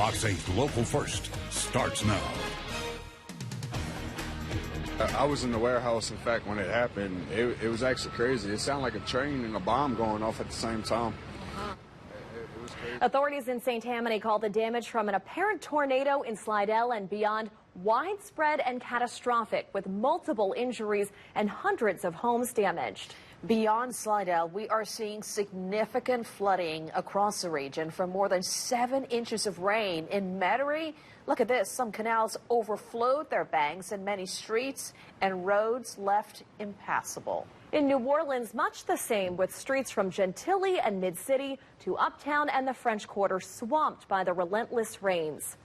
Fox 8 Local First starts now. I was in the warehouse, in fact, when it happened. It was actually crazy. It sounded like a train and a bomb going off at the same time. It was crazy. Authorities in St. Tammany call the damage from an apparent tornado in Slidell and beyond widespread and catastrophic, with multiple injuries and hundreds of homes damaged. Beyond Slidell, we are seeing significant flooding across the region from more than 7 inches of rain. In Metairie, look at this. Some canals overflowed their banks and many streets and roads left impassable. In New Orleans, much the same, with streets from Gentilly and Mid-City to Uptown and the French Quarter swamped by the relentless rains.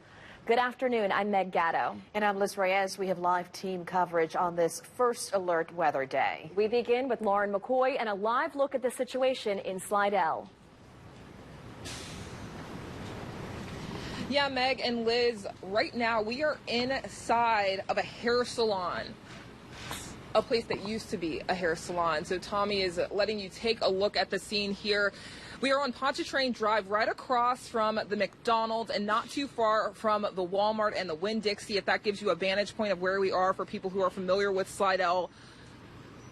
Good afternoon, I'm Meg Gatto. And I'm Liz Reyes. We have live team coverage on this first alert weather day. We begin with Lauren McCoy and a live look at the situation in Slidell. Yeah, Meg and Liz, right now we are inside of a hair salon, a place that used to be a hair salon. So Tommy is letting you take a look at the scene here. We are on Pontchartrain Drive, right across from the McDonald's and not too far from the Walmart and the Winn-Dixie, if that gives you a vantage point of where we are for people who are familiar with Slidell.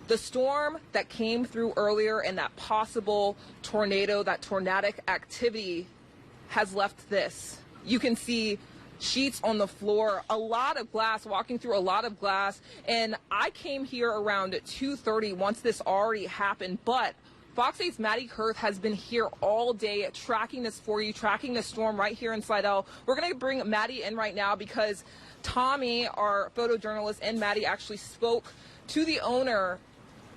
The storm that came through earlier and that possible tornado, that tornadic activity has left this. You can see sheets on the floor, a lot of glass, walking through a lot of glass. And I came here around 2:30 once this already happened, but Fox 8's Maddie Kurth has been here all day tracking this for you, tracking the storm right here in Slidell. We're going to bring Maddie in right now because Tommy, our photojournalist, and Maddie actually spoke to the owner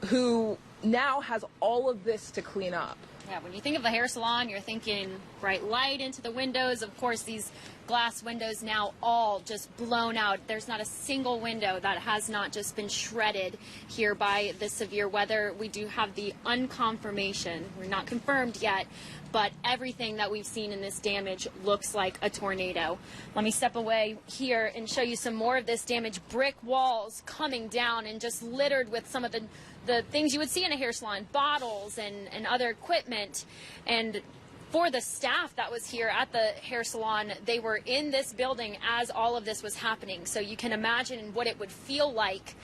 who now has all of this to clean up. Yeah, when you think of a hair salon, you're thinking bright light into the windows. Of course, these glass windows now all just blown out. There's not a single window that has not just been shredded here by the severe weather. We do have the unconfirmation. We're not confirmed yet, but everything that we've seen in this damage looks like a tornado. Let me step away here and show you some more of this damage. Brick walls coming down and just littered with some of the things you would see in a hair salon, bottles and other equipment. And for the staff that was here at the hair salon, they were in this building as all of this was happening. So you can imagine what it would feel like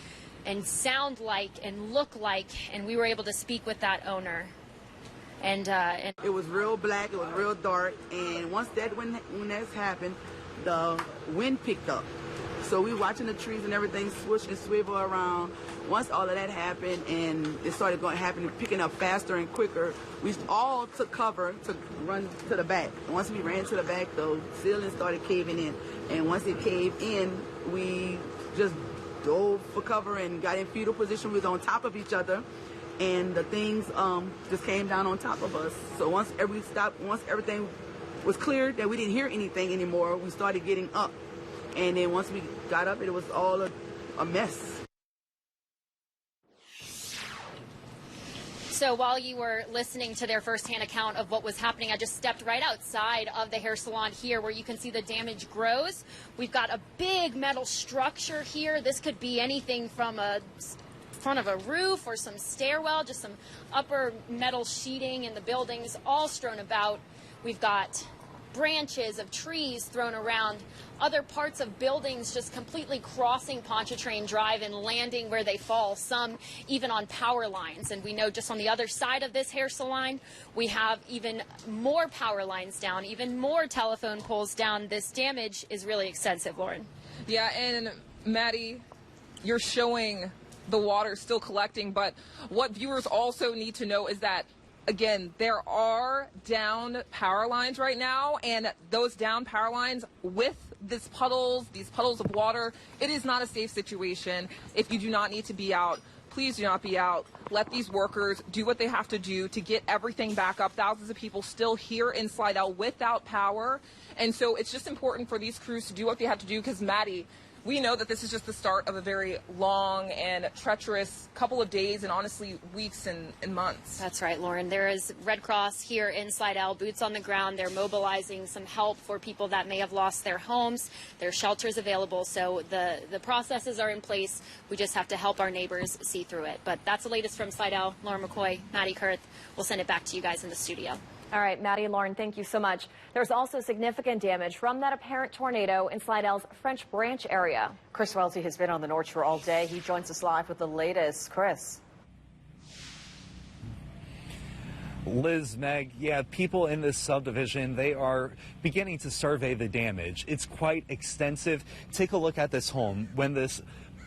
and sound like and look like. And we were able to speak with that owner. And it was real black, it was real dark, and once when that happened, the wind picked up. So we watching the trees and everything swoosh and swivel around. Once all of that happened and it started picking up faster and quicker, we all took cover to run to the back. And once we ran to the back, the ceiling started caving in. And once it caved in, we just dove for cover and got in fetal position. We was on top of each other. And the things just came down on top of us. So once everything was cleared, that we didn't hear anything anymore, we started getting up. And then once we got up, it was all a mess. So while you were listening to their firsthand account of what was happening, I just stepped right outside of the hair salon here where you can see the damage grows. We've got a big metal structure here. This could be anything from a front of a roof or some stairwell, just some upper metal sheeting in the buildings all strewn about. We've got branches of trees thrown around, other parts of buildings just completely crossing Pontchartrain Drive and landing where they fall, some even on power lines. And we know just on the other side of this hair salon, we have even more power lines down, even more telephone poles down. This damage is really extensive, Lauren. Yeah, and Maddie, you're showing the water still collecting, but what viewers also need to know is that, again, there are down power lines right now, and those down power lines with these puddles of water, it is not a safe situation. If you do not need to be out, please do not be out. Let these workers do what they have to do to get everything back up. Thousands of people still here in Slidell without power, and so it's just important for these crews to do what they have to do because, Maddie, we know that this is just the start of a very long and treacherous couple of days and honestly weeks and months. That's right, Lauren. There is Red Cross here in Slidell, boots on the ground. They're mobilizing some help for people that may have lost their homes. There are shelters available, so the processes are in place. We just have to help our neighbors see through it. But that's the latest from Slidell. Lauren McCoy, Maddie Kurth. We'll send it back to you guys in the studio. All right, Maddie and Lauren, thank you so much. There's also significant damage from that apparent tornado in Slidell's French Branch area. Chris Welty has been on the North Shore all day. He joins us live with the latest. Chris. Liz, Meg, yeah, people in this subdivision, they are beginning to survey the damage. It's quite extensive. Take a look at this home. When this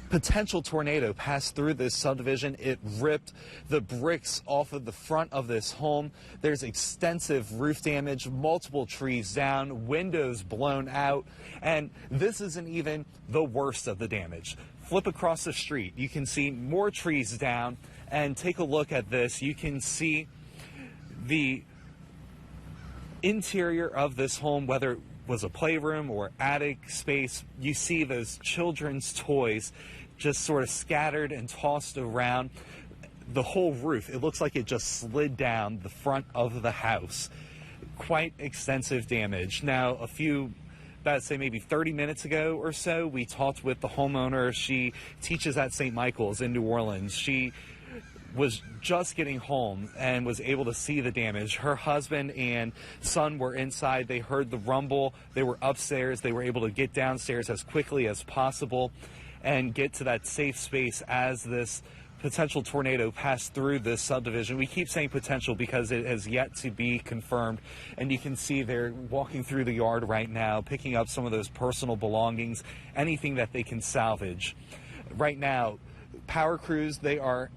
potential tornado passed through this subdivision, it ripped the bricks off of the front of this home. There's extensive roof damage, multiple trees down, windows blown out, and this isn't even the worst of the damage. Flip across the street, you can see more trees down, and take a look at this. You can see the interior of this home, whether it was a playroom or attic space. You see those children's toys just sort of scattered and tossed around. The whole roof, it looks like it just slid down the front of the house. Quite extensive damage. Now, about say maybe 30 minutes ago or so, we talked with the homeowner. She teaches at St. Michael's in New Orleans. She was just getting home and was able to see the damage. Her husband and son were inside. They heard the rumble. They were upstairs. They were able to get downstairs as quickly as possible and get to that safe space as this potential tornado passed through this subdivision. We keep saying potential because it has yet to be confirmed. And you can see they're walking through the yard right now, picking up some of those personal belongings, anything that they can salvage. Right now, power crews, they are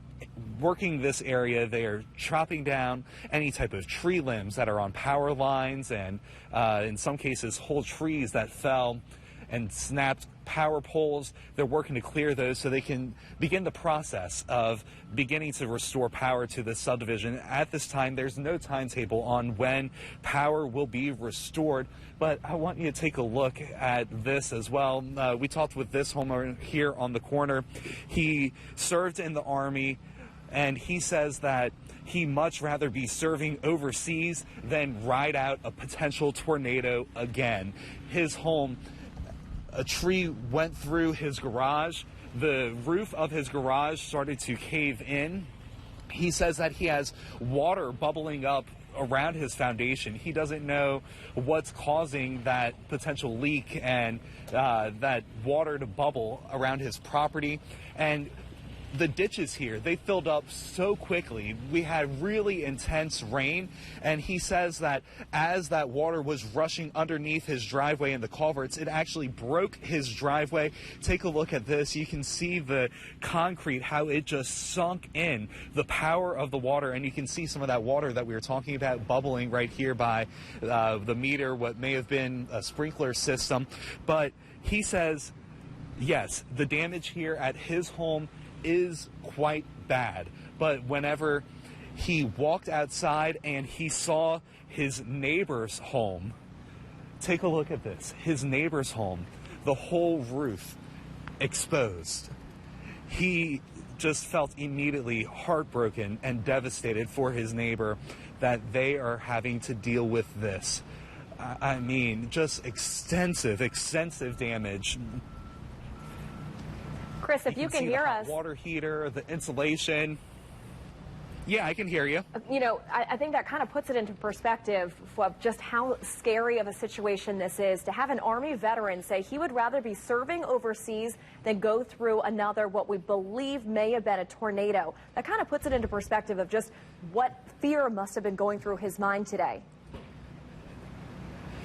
working this area. They are chopping down any type of tree limbs that are on power lines, and in some cases whole trees that fell and snapped power poles. They're working to clear those so they can begin the process of beginning to restore power to the subdivision. At this time, there's no timetable on when power will be restored, but I want you to take a look at this as well. We talked with this homeowner here on the corner. He served in the Army, and he says that he much rather be serving overseas than ride out a potential tornado again. His home, a tree went through his garage. The roof of his garage started to cave in. He says that he has water bubbling up around his foundation. He doesn't know what's causing that potential leak and that water to bubble around his property. And the ditches here, they filled up so quickly. We had really intense rain, and he says that as that water was rushing underneath his driveway and the culverts, it actually broke his driveway. Take a look at this. You can see the concrete, how it just sunk in, the power of the water, and you can see some of that water that we were talking about bubbling right here by the meter, what may have been a sprinkler system. But he says, yes, the damage here at his home is quite bad, but whenever he walked outside and he saw his neighbor's home, take a look at this, his neighbor's home, the whole roof exposed, he just felt immediately heartbroken and devastated for his neighbor that they are having to deal with this. I mean, just extensive damage. Chris, if you can hear us. Water heater, the insulation. Yeah, I can hear you. You know, I think that kind of puts it into perspective of just how scary of a situation this is, to have an Army veteran say he would rather be serving overseas than go through another, what we believe may have been a tornado. That kind of puts it into perspective of just what fear must have been going through his mind today.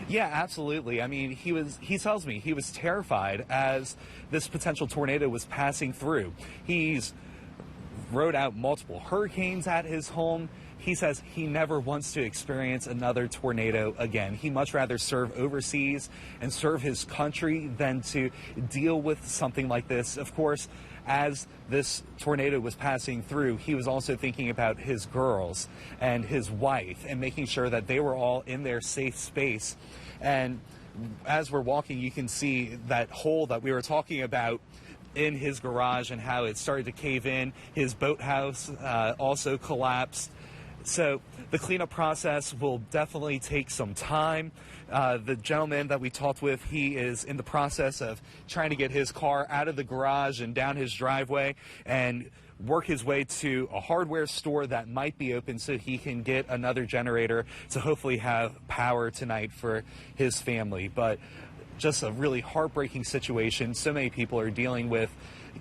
Yeah, absolutely. I mean, he tells me he was terrified as this potential tornado was passing through. He's rode out multiple hurricanes at his home. He says he never wants to experience another tornado again. He'd much rather serve overseas and serve his country than to deal with something like this. Of course, as this tornado was passing through, he was also thinking about his girls and his wife and making sure that they were all in their safe space. And as we're walking, you can see that hole that we were talking about in his garage and how it started to cave in. His boathouse also collapsed. So the cleanup process will definitely take some time. The gentleman that we talked with, he is in the process of trying to get his car out of the garage and down his driveway. And work his way to a hardware store that might be open so he can get another generator to hopefully have power tonight for his family. But just a really heartbreaking situation. So many people are dealing with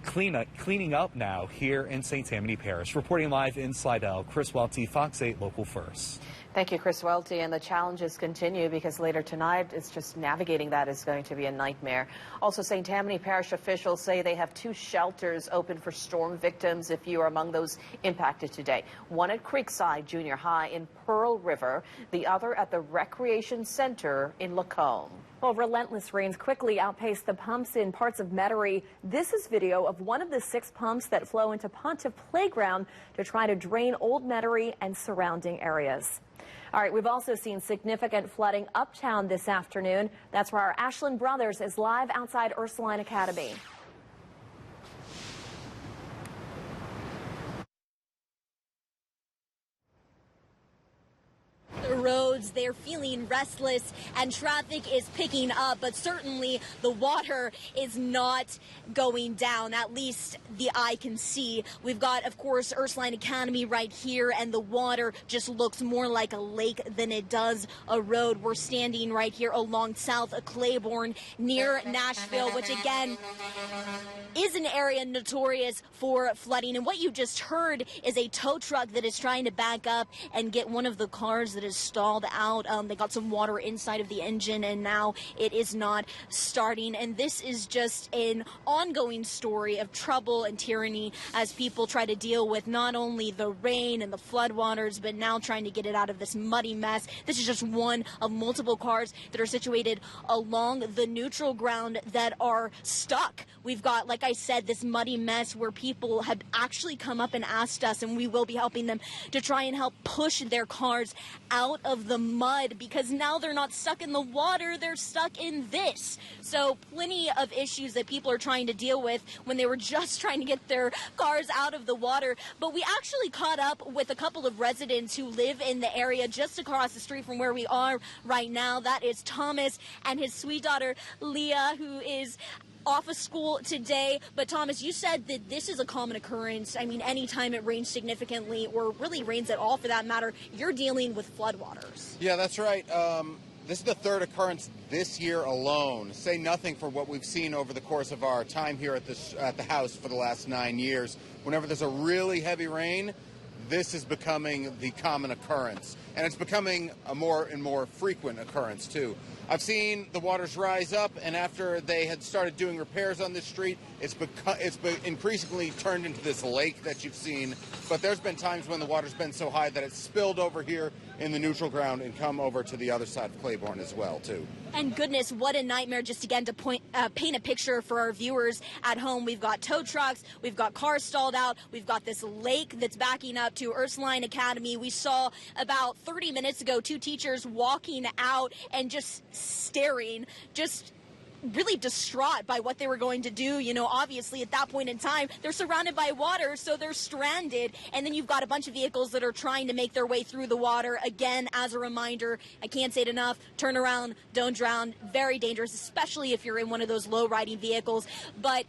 cleaning up now here in St. Tammany Parish. Reporting live in Slidell, Chris Welty, Fox 8 Local First. Thank you, Chris Welty. And the challenges continue because later tonight, it's just navigating that is going to be a nightmare. Also, St. Tammany Parish officials say they have 2 shelters open for storm victims if you are among those impacted today. One at Creekside Junior High in Pearl River, the other at the Recreation Center in Lacombe. Well, relentless rains quickly outpaced the pumps in parts of Metairie. This is video of one of the 6 pumps that flow into Pontiff Playground to try to drain Old Metairie and surrounding areas. All right, we've also seen significant flooding uptown this afternoon. That's where our Ashland Brothers is live outside Ursuline Academy. The roads, they're feeling restless and traffic is picking up, but certainly the water is not going down, at least the eye can see. We've got, of course, Ursuline Academy right here, and the water just looks more like a lake than it does a road. We're standing right here along South Claiborne near Nashville, which again is an area notorious for flooding. And what you just heard is a tow truck that is trying to back up and get one of the cars that is stalled out. They got some water inside of the engine and now it is not starting. And this is just an ongoing story of trouble and tyranny as people try to deal with not only the rain and the floodwaters, but now trying to get it out of this muddy mess. This is just one of multiple cars that are situated along the neutral ground that are stuck. We've got, like I said, this muddy mess where people have actually come up and asked us, and we will be helping them to try and help push their cars out of the mud because now they're not stuck in the water, they're stuck in this. So plenty of issues that people are trying to deal with when they were just trying to get their cars out of the water. But we actually caught up with a couple of residents who live in the area just across the street from where we are right now. That is Thomas and his sweet daughter Leah, who is off of school today. But Thomas, you said that this is a common occurrence. I mean, anytime it rains significantly, or really rains at all for that matter, you're dealing with floodwaters. Yeah, that's right. This is the 3rd occurrence this year alone. Say nothing for what we've seen over the course of our time here at the house for the last 9 years. Whenever there's a really heavy rain, this is becoming the common occurrence. And it's becoming a more and more frequent occurrence, too. I've seen the waters rise up, and after they had started doing repairs on this street, it's increasingly turned into this lake that you've seen. But there's been times when the water's been so high that it's spilled over here in the neutral ground and come over to the other side of Claiborne as well, too. And goodness, what a nightmare, just again to paint a picture for our viewers at home. We've got tow trucks, we've got cars stalled out, we've got this lake that's backing up to Ursuline Academy. We saw about 30 minutes ago 2 teachers walking out and just staring, just really distraught by what they were going to do. You know, obviously at that point in time, they're surrounded by water, so they're stranded. And then you've got a bunch of vehicles that are trying to make their way through the water. Again, as a reminder, I can't say it enough, turn around, don't drown. Very dangerous, especially if you're in one of those low-riding vehicles. But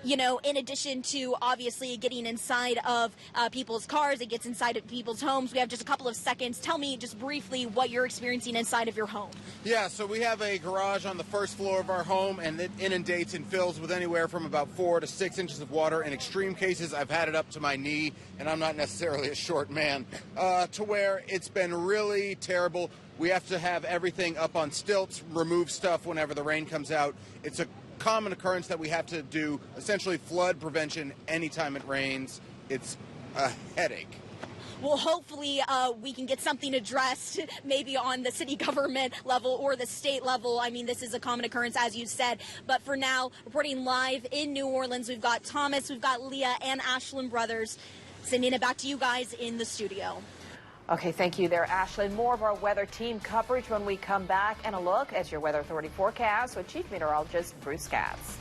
you know, in addition to obviously getting inside of people's cars, it gets inside of people's homes. We have just a couple of seconds. Tell me just briefly what you're experiencing inside of your home. Yeah, so we have a garage on the 1st floor of our home, and it inundates and fills with anywhere from about 4 to 6 inches of water. In extreme cases, I've had it up to my knee, and I'm not necessarily a short man, to where it's been really terrible. We have to have everything up on stilts, remove stuff whenever the rain comes out. It's a common occurrence that we have to do essentially flood prevention anytime it rains. It's a headache. Well, hopefully we can get something addressed maybe on the city government level or the state level. I mean, this is a common occurrence, as you said. But for now, reporting live in New Orleans, we've got Thomas, we've got Leah, and Ashland Brothers. Sending it back to you guys in the studio. Okay, thank you there, Ashley. More of our weather team coverage when we come back, and a look at your Weather Authority forecast with Chief Meteorologist Bruce Katz.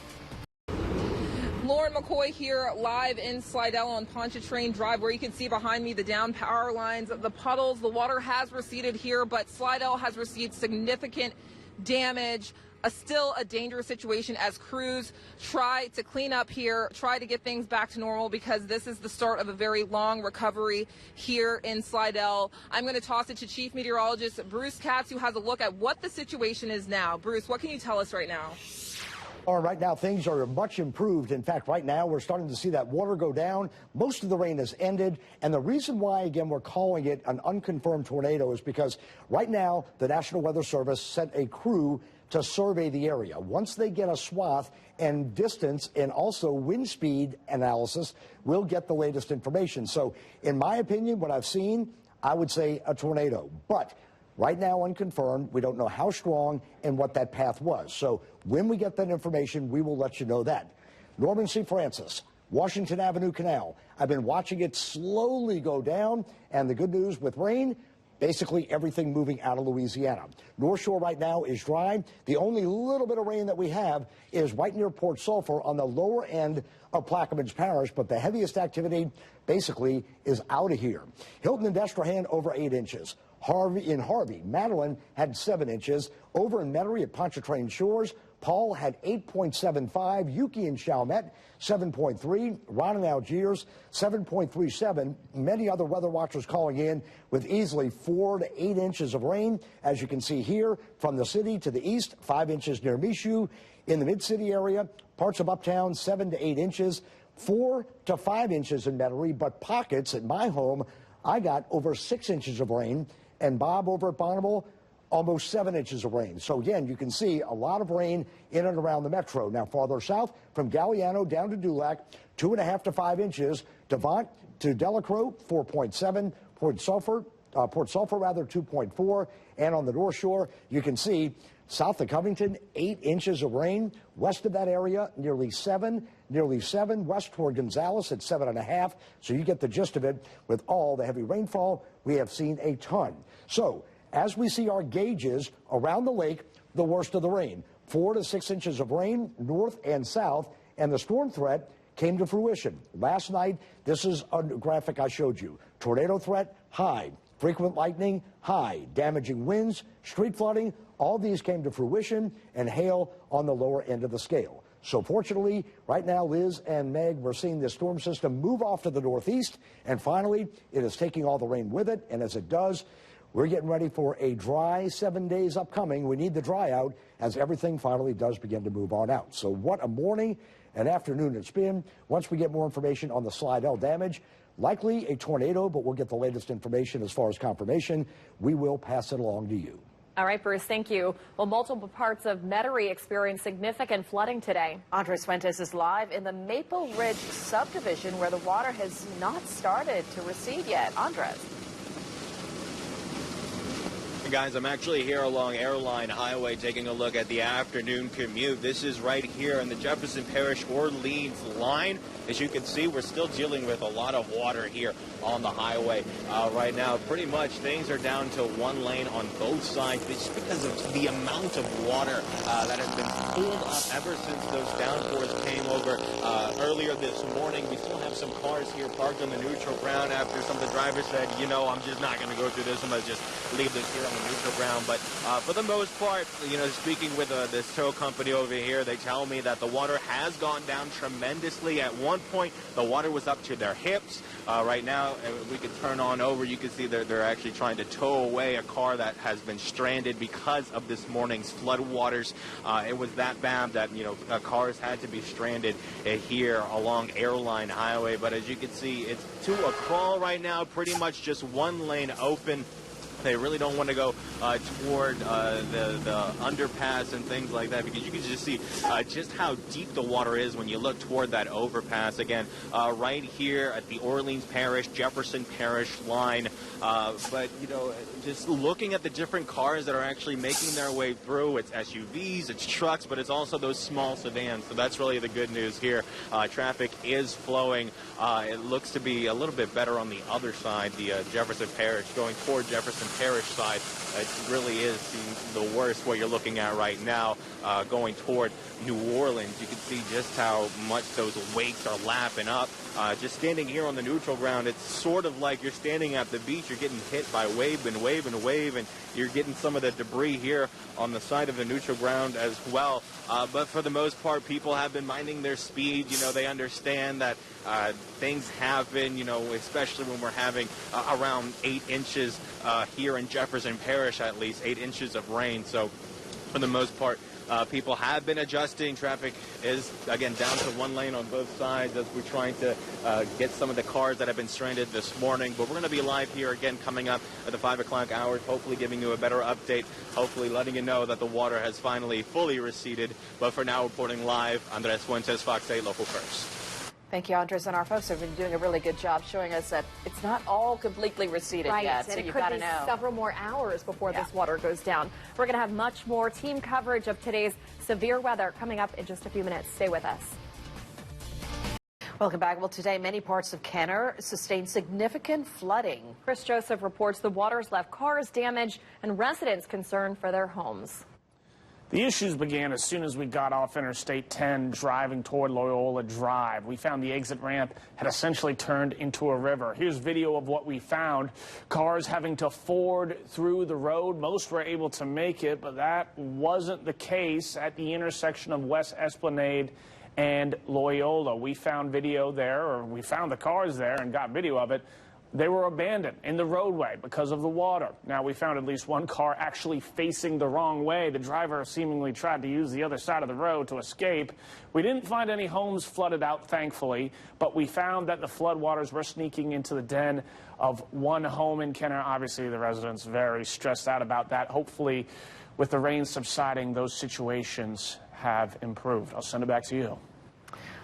Lauren McCoy here live in Slidell on Pontchartrain Drive, where you can see behind me the down power lines, the puddles. The water has receded here, but Slidell has received significant damage still a dangerous situation as crews try to clean up here, try to get things back to normal, because this is the start of a very long recovery here in Slidell. I'm going to toss it to Chief Meteorologist Bruce Katz, who has a look at what the situation is now. Bruce, what can you tell us right now? Right now, things are much improved. In fact, right now, we're starting to see that water go down. Most of the rain has ended. And the reason why, again, we're calling it an unconfirmed tornado is because right now, the National Weather Service sent a crew to survey the area. Once they get a swath and distance and also wind speed analysis, we'll get the latest information. So, in my opinion, what I've seen, I would say a tornado. But right now, unconfirmed. We don't know how strong and what that path was. So when we get that information, we will let you know that. Norman C. Francis, Washington Avenue Canal. I've been watching it slowly go down. And the good news with rain, basically everything moving out of Louisiana. North Shore right now is dry. The only little bit of rain that we have is right near Port Sulphur on the lower end of Plaquemines Parish, but the heaviest activity basically is out of here. Hilton and Destrehan over 8 inches. Harvey, Madeline had 7 inches. Over in Metairie at Pontchartrain Shores, Paul had 8.75. Yuki and Chalmette, 7.3. Ron and Algiers, 7.37. Many other weather watchers calling in with easily 4 to 8 inches of rain. As you can see here, from the city to the east, 5 inches near Michoud. In the mid-city area, parts of Uptown, 7 to 8 inches. 4 to 5 inches in Metairie, but pockets at my home, I got over 6 inches of rain. And Bob over at Bonneville, almost 7 inches of rain. So again, you can see a lot of rain in and around the metro. Now farther south, from Galliano down to Dulac, 2.5 to 5 inches. Devant to Delacroix, 4.7. Port Sulphur, 2.4. And on the North Shore, you can see south of Covington, 8 inches of rain. West of that area, nearly 7. West toward Gonzales at 7.5. So you get the gist of it. With all the heavy rainfall, we have seen a ton. So as we see our gauges around the lake, the worst of the rain. 4 to 6 inches of rain north and south, and the storm threat came to fruition. Last night, this is a graphic I showed you. Tornado threat, high. Frequent lightning, high. Damaging winds, street flooding, all these came to fruition, and hail on the lower end of the scale. So fortunately, right now, Liz and Meg, we're seeing this storm system move off to the northeast, and finally, it is taking all the rain with it, and as it does, we're getting ready for a dry 7 days upcoming. We need the dry out as everything finally does begin to move on out. So what a morning and afternoon it's been. Once we get more information on the Slidell damage, likely a tornado, but we'll get the latest information as far as confirmation. We will pass it along to you. All right, Bruce, thank you. Well, multiple parts of Metairie experienced significant flooding today. Andres Fuentes is live in the Maple Ridge subdivision where the water has not started to recede yet. Andres. Guys, I'm actually here along Airline Highway taking a look at the afternoon commute. This is right here in the Jefferson Parish Orleans line. As you can see, we're still dealing with a lot of water here on the highway right now. Pretty much things are down to one lane on both sides just because of the amount of water that has been pulled up ever since those downpours came over earlier this morning. We still have some cars here parked on the neutral ground after some of the drivers said, you know, I'm just not going to go through this. I'm going to just leave this here on the neutral ground. But for the most part, you know, speaking with this tow company over here, they tell me that the water has gone down tremendously. At one point, the water was up to their hips. Right now, we can turn on over. You can see they're actually trying to tow away a car that has been stranded because of this morning's flood waters. It was that bad that, you know, cars had to be stranded here along Airline Highway. But as you can see, it's to a crawl right now, pretty much just one lane open. They really don't want to go toward the underpass and things like that, because you can just see just how deep the water is when you look toward that overpass. Again, right here at the Orleans Parish, Jefferson Parish line. But, you know, just looking at the different cars that are actually making their way through, it's SUVs, it's trucks, but it's also those small sedans. So that's really the good news here. Traffic is flowing. It looks to be a little bit better on the other side, the Jefferson Parish, going toward Jefferson Parish side, it really is the worst what you're looking at right now. Going toward New Orleans, you can see just how much those wakes are lapping up. Just standing here on the neutral ground, it's sort of like you're standing at the beach. You're getting hit by wave and wave and wave, and you're getting some of the debris here on the side of the neutral ground as well. But for the most part, people have been minding their speed. You know, they understand that things happen, you know, especially when we're having around 8 inches here in Jefferson Parish, at least 8 inches of rain. So for the most part, people have been adjusting. Traffic is, again, down to one lane on both sides as we're trying to get some of the cars that have been stranded this morning. But we're going to be live here again coming up at the 5 o'clock hour, hopefully giving you a better update, hopefully letting you know that the water has finally fully receded. But for now, reporting live, Andres Fuentes, Fox 8 Local First. Thank you, Andres, and our folks have been doing a really good job showing us that it's not all completely receded yet, so you've got to know. It could be several more hours before this water goes down. We're going to have much more team coverage of today's severe weather coming up in just a few minutes. Stay with us. Welcome back. Well, today, many parts of Kenner sustained significant flooding. Chris Joseph reports the waters left cars damaged and residents concerned for their homes. The issues began as soon as we got off Interstate 10 driving toward Loyola Drive. We found the exit ramp had essentially turned into a river. Here's video of what we found. Cars having to ford through the road. Most were able to make it, but that wasn't the case at the intersection of West Esplanade and Loyola. We found video there, or we found the cars there and got video of it. They were abandoned in the roadway because of the water. Now, we found at least one car actually facing the wrong way. The driver seemingly tried to use the other side of the road to escape. We didn't find any homes flooded out, thankfully, but we found that the floodwaters were sneaking into the den of one home in Kenner. Obviously, the residents very stressed out about that. Hopefully, with the rain subsiding, those situations have improved. I'll send it back to you.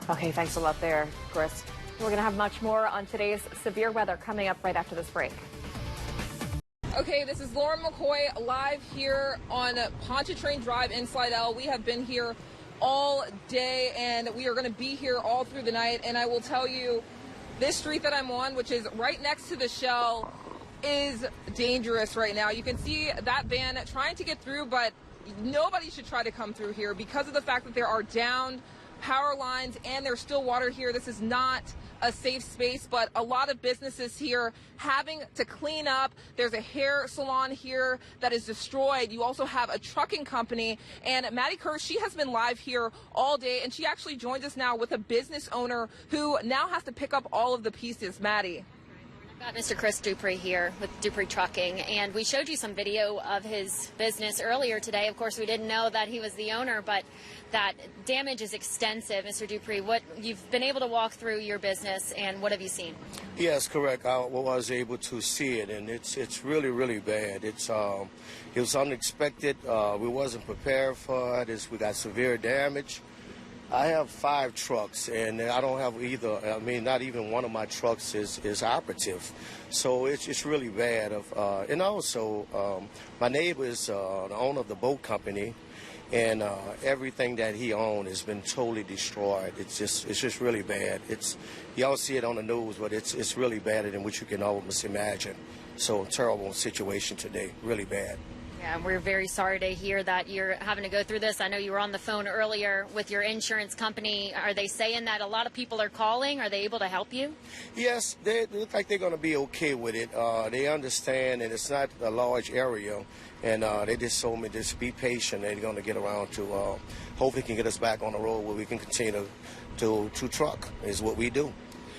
Okay, thanks a lot there, Chris. We're going to have much more on today's severe weather coming up right after this break. Okay, this is Lauren McCoy live here on Pontchartrain Drive in Slidell. We have been here all day and we are going to be here all through the night. And I will tell you, this street that I'm on, which is right next to the Shell, is dangerous right now. You can see that van trying to get through, but nobody should try to come through here because of the fact that there are downed power lines and there's still water here. This is not a safe space, but a lot of businesses here having to clean up. There's a hair salon here that is destroyed. You also have a trucking company, and Maddie Kerr, she has been live here all day, and she actually joins us now with a business owner who now has to pick up all of the pieces. Maddie. Got Mr. Chris Dupree here with Dupree Trucking, and we showed you some video of his business earlier today. Of course, we didn't know that he was the owner, but that damage is extensive. Mr. Dupree, what you've been able to walk through your business, and what have you seen? Yes, correct. I was able to see it, and it's really, really bad. It was unexpected. We wasn't prepared for it. We got severe damage. I have 5 trucks, and I don't have either. I mean, not even one of my trucks is operative. So it's really bad. And also, my neighbor is the owner of the boat company, and everything that he owned has been totally destroyed. It's just really bad. Y'all see it on the news, but it's really better than what you can almost imagine. So terrible situation today, really bad. Yeah, we're very sorry to hear that you're having to go through this. I know you were on the phone earlier with your insurance company. Are they saying that a lot of people are calling? Are they able to help you? Yes, they look like they're going to be okay with it. They understand, and it's not a large area, and they just told me just be patient. They're going to get around to hopefully can get us back on the road where we can continue to truck is what we do.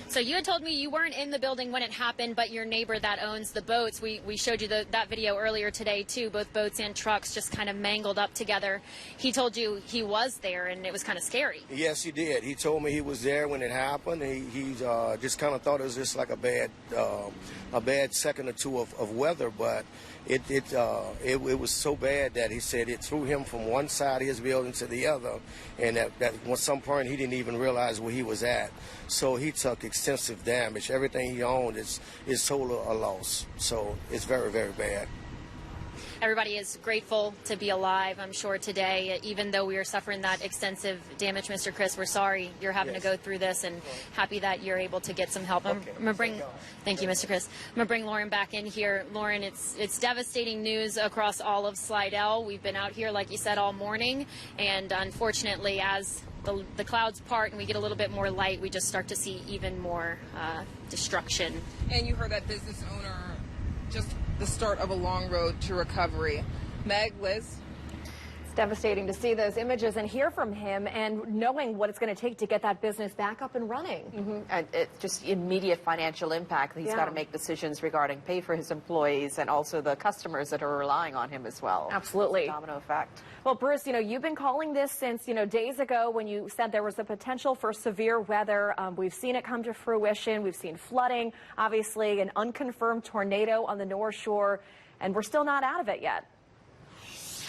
So you had told me you weren't in the building when it happened, but your neighbor that owns the boats, we showed you that video earlier today, too, both boats and trucks just kind of mangled up together. He told you he was there, and it was kind of scary. Yes, he did. He told me he was there when it happened. He just kind of thought it was just like a bad second or two of weather, but it was so bad that he said it threw him from one side of his building to the other, and that at some point he didn't even realize where he was at. So he took extensive damage. Everything he owned is total a loss. So it's very, very bad. everybody is grateful to be alive, I'm sure, today. Even though we are suffering that extensive damage, Mr. Chris, we're sorry you're having to go through this, and happy that you're able to get some help. I'm going to bring, thank you, Mr. Chris. I'm going to bring Lauren back in here. Lauren, it's devastating news across all of Slidell. We've been out here, like you said, all morning, and unfortunately, as the clouds part and we get a little bit more light, we just start to see even more destruction. And you heard that business owner, just the start of a long road to recovery. Meg, Liz? It's devastating to see those images and hear from him, and knowing what it's going to take to get that business back up and running. And it's just immediate financial impact. He's got to make decisions regarding pay for his employees and also the customers that are relying on him as well. Absolutely. Domino effect. Well, Bruce, you've been calling this since, days ago when you said there was a potential for severe weather. We've seen it come to fruition. We've seen flooding, obviously an unconfirmed tornado on the North Shore, and we're still not out of it yet.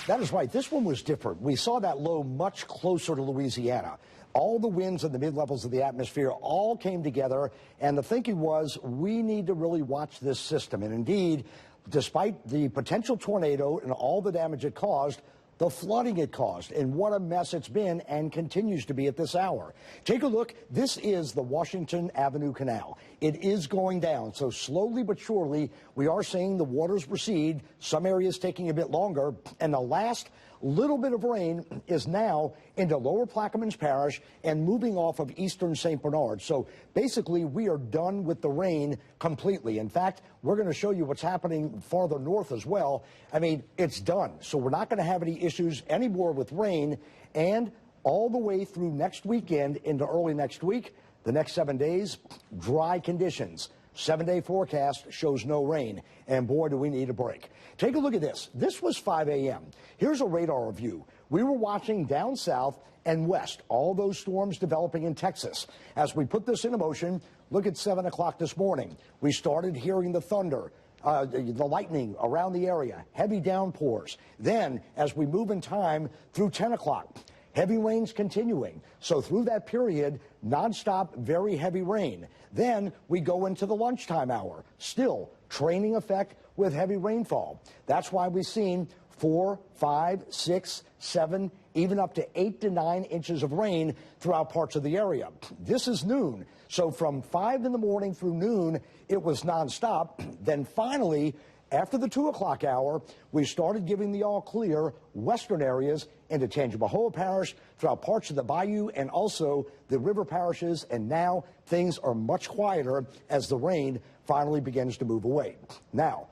That is right. This one was different. We saw that low much closer to Louisiana. All the winds in the mid-levels of the atmosphere all came together, and the thinking was we need to really watch this system. And indeed, despite the potential tornado and all the damage it caused, the flooding it caused, and what a mess it's been and continues to be at this hour. Take a look. This is the Washington Avenue Canal. It is going down, so slowly but surely we are seeing the waters recede, some areas taking a bit longer, and the last little bit of rain is now into Lower Plaquemines Parish and moving off of eastern St. Bernard. So basically, we are done with the rain completely. In fact, we're going to show you what's happening farther north as well. I mean, it's done. So we're not going to have any issues anymore with rain. And all the way through next weekend into early next week, the next 7 days, dry conditions. 7-day forecast shows no rain, and boy, do we need a break. Take a look at this. This was 5 a.m. Here's a radar view. We were watching down south and west, all those storms developing in Texas. As we put this into motion, look at 7 o'clock this morning. We started hearing the thunder, the lightning around the area, heavy downpours. Then, as we move in time through 10 o'clock, heavy rains continuing. So through that period, nonstop, very heavy rain. Then we go into the lunchtime hour, still training effect with heavy rainfall. That's why we've seen 4, 5, 6, 7, even up to 8 to 9 inches of rain throughout parts of the area. This is noon. So from 5 in the morning through noon, it was nonstop. Then finally, after the 2 o'clock hour, we started giving the all clear western areas into Tangipahoa Parish, throughout parts of the bayou, and also the river parishes. And now things are much quieter as the rain finally begins to move away. Now,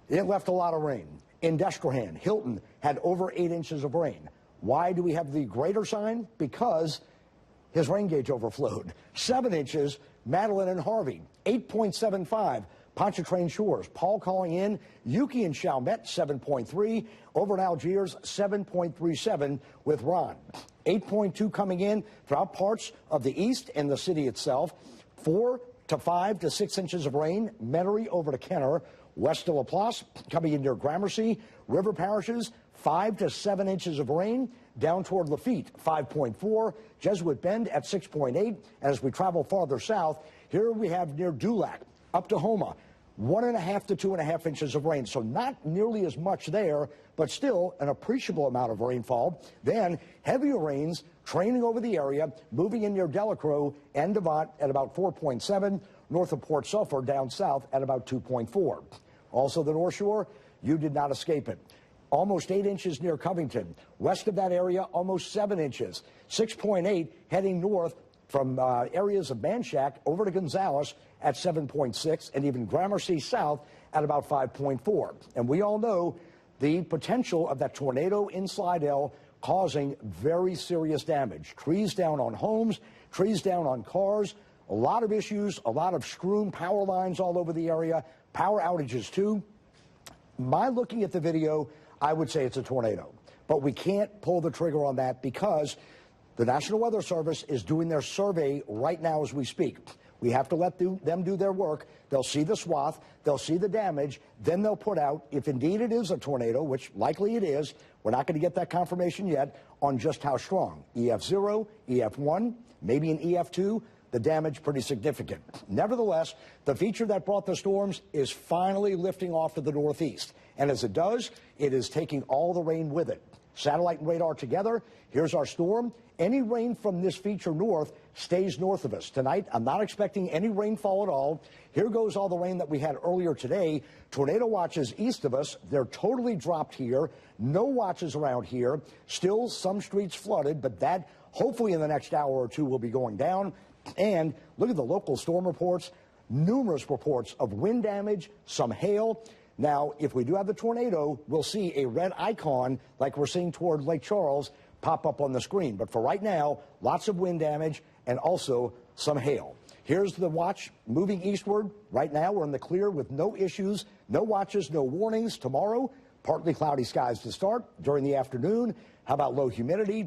it left a lot of rain. In Destrehan, Hilton had over 8 inches of rain. Why do we have the greater sign? Because his rain gauge overflowed. 7 inches, Madeline and Harvey, 8.75. Pontchartrain Shores, Paul calling in. Yuki and Chalmette, 7.3. Over in Algiers, 7.37 with Ron. 8.2 coming in throughout parts of the east and the city itself. 4 to 5 to 6 inches of rain. Metairie over to Kenner. West of Laplace coming in near Gramercy. River parishes, 5 to 7 inches of rain. Down toward Lafitte, 5.4. Jesuit Bend at 6.8. As we travel farther south, here we have near Dulac, up to Homa, 1.5 to 2.5 inches of rain. So not nearly as much there, but still an appreciable amount of rainfall. Then heavier rains training over the area, moving in near Delacroix and Devant at about 4.7, north of Port Sulphur down south at about 2.4. Also the North Shore, you did not escape it. Almost 8 inches near Covington. West of that area, almost 7 inches. 6.8 heading north from areas of Manchac over to Gonzales at 7.6, and even Gramercy South at about 5.4. And we all know the potential of that tornado in Slidell causing very serious damage. Trees down on homes, trees down on cars, a lot of issues, a lot of strewn power lines all over the area, power outages too. My looking at the video, I would say it's a tornado. But we can't pull the trigger on that because the National Weather Service is doing their survey right now as we speak. We have to let them do their work. They'll see the swath, they'll see the damage, then they'll put out, if indeed it is a tornado, which likely it is, we're not going to get that confirmation yet, on just how strong. EF0, EF1, maybe an EF2, the damage pretty significant. Nevertheless, the feature that brought the storms is finally lifting off to the northeast. And as it does, it is taking all the rain with it. Satellite and radar together. Here's our storm. Any rain from this feature north stays north of us. Tonight, I'm not expecting any rainfall at all. Here goes all the rain that we had earlier today. Tornado watches east of us. They're totally dropped here. No watches around here. Still some streets flooded, but that hopefully in the next hour or two will be going down. And look at the local storm reports. Numerous reports of wind damage, some hail. Now, if we do have the tornado, we'll see a red icon like we're seeing toward Lake Charles pop up on the screen. But for right now, lots of wind damage and also some hail. Here's the watch moving eastward. Right now, we're in the clear with no issues, no watches, no warnings. Tomorrow, partly cloudy skies to start during the afternoon. How about low humidity?